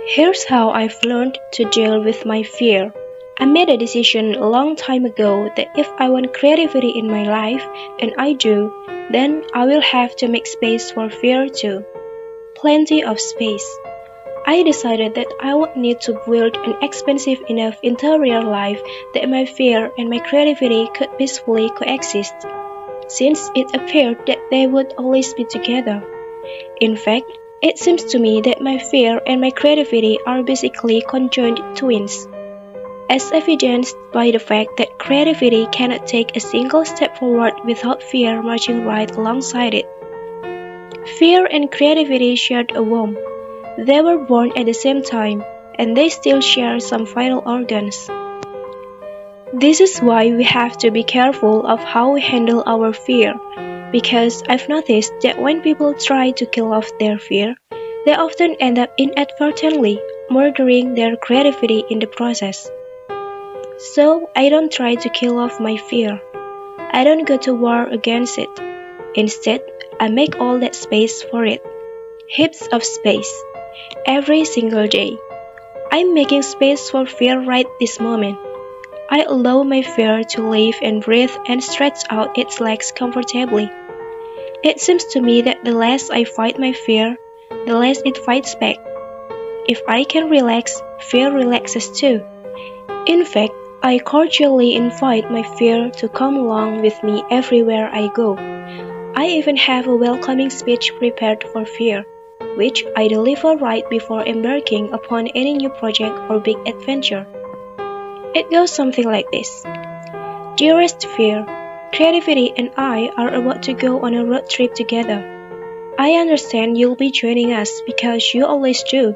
Here's how I've learned to deal with my fear. I made a decision a long time ago that if I want creativity in my life, and I do, then I will have to make space for fear too. Plenty of space. I decided that I would need to build an expensive enough interior life that my fear and my creativity could peacefully coexist, since it appeared that they would always be together. In fact, it seems to me that my fear and my creativity are basically conjoined twins, as evidenced by the fact that creativity cannot take a single step forward without fear marching right alongside it. Fear and creativity shared a womb. They were born at the same time, and they still share some vital organs. This is why we have to be careful of how we handle our fear, because I've noticed that when people try to kill off their fear, they often end up inadvertently murdering their creativity in the process. So I don't try to kill off my fear. I don't go to war against it. Instead, I make all that space for it. Heaps of space. Every single day. I'm making space for fear right this moment. I allow my fear to live and breathe and stretch out its legs comfortably. It seems to me that the less I fight my fear, the less it fights back. If I can relax, fear relaxes too. In fact, I cordially invite my fear to come along with me everywhere I go. I even have a welcoming speech prepared for fear, which I deliver right before embarking upon any new project or big adventure. It goes something like this. Dearest fear, creativity and I are about to go on a road trip together. I understand you'll be joining us because you always do.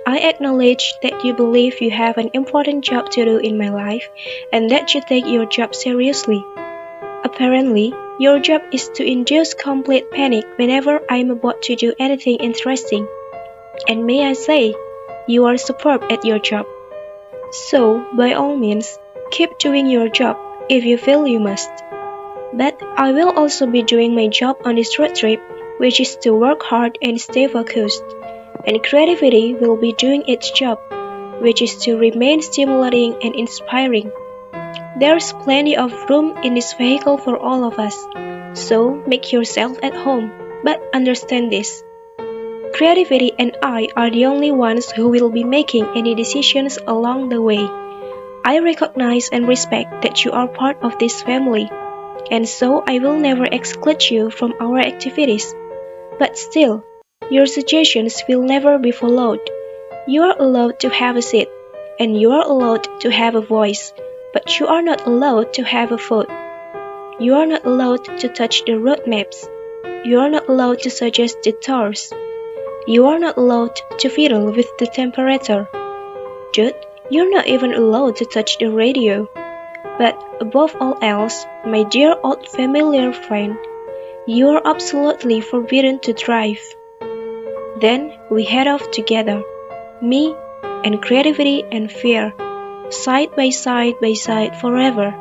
I acknowledge that you believe you have an important job to do in my life and that you take your job seriously. Apparently, your job is to induce complete panic whenever I'm about to do anything interesting. And may I say, you are superb at your job. So, by all means, keep doing your job if you feel you must. But I will also be doing my job on this road trip, which is to work hard and stay focused. And creativity will be doing its job, which is to remain stimulating and inspiring. There's plenty of room in this vehicle for all of us, so make yourself at home, but understand this. Creativity and I are the only ones who will be making any decisions along the way. I recognize and respect that you are part of this family, and so I will never exclude you from our activities. But still, your suggestions will never be followed. You are allowed to have a seat, and you are allowed to have a voice, but you are not allowed to have a vote. You are not allowed to touch the road maps. You are not allowed to suggest the tours. You are not allowed to fiddle with the temperature. Dude, you're not even allowed to touch the radio. But above all else, my dear old familiar friend, you are absolutely forbidden to drive. Then we head off together, me and creativity and fear, side by side forever,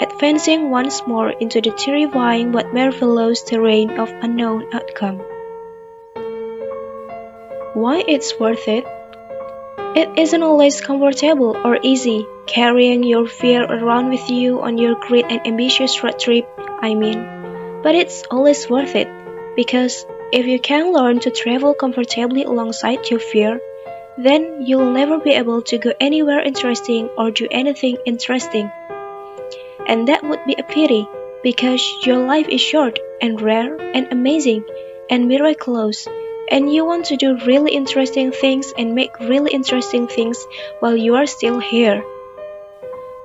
advancing once more into the terrifying but marvelous terrain of unknown outcome. Why it's worth it? It isn't always comfortable or easy carrying your fear around with you on your great and ambitious road trip, but it's always worth it, because if you can learn to travel comfortably alongside your fear, then you'll never be able to go anywhere interesting or do anything interesting. And that would be a pity, because your life is short and rare and amazing and miraculous, and you want to do really interesting things and make really interesting things while you are still here.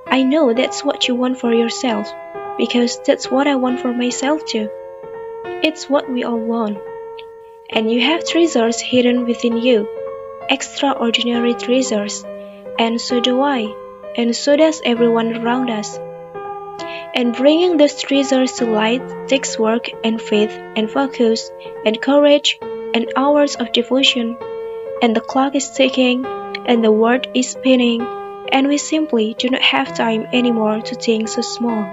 I know that's what you want for yourself, because that's what I want for myself too. It's what we all want. And you have treasures hidden within you, extraordinary treasures, and so do I, and so does everyone around us. And bringing those treasures to light takes work and faith and focus and courage and hours of devotion, and the clock is ticking and the world is spinning, and we simply do not have time anymore to think so small.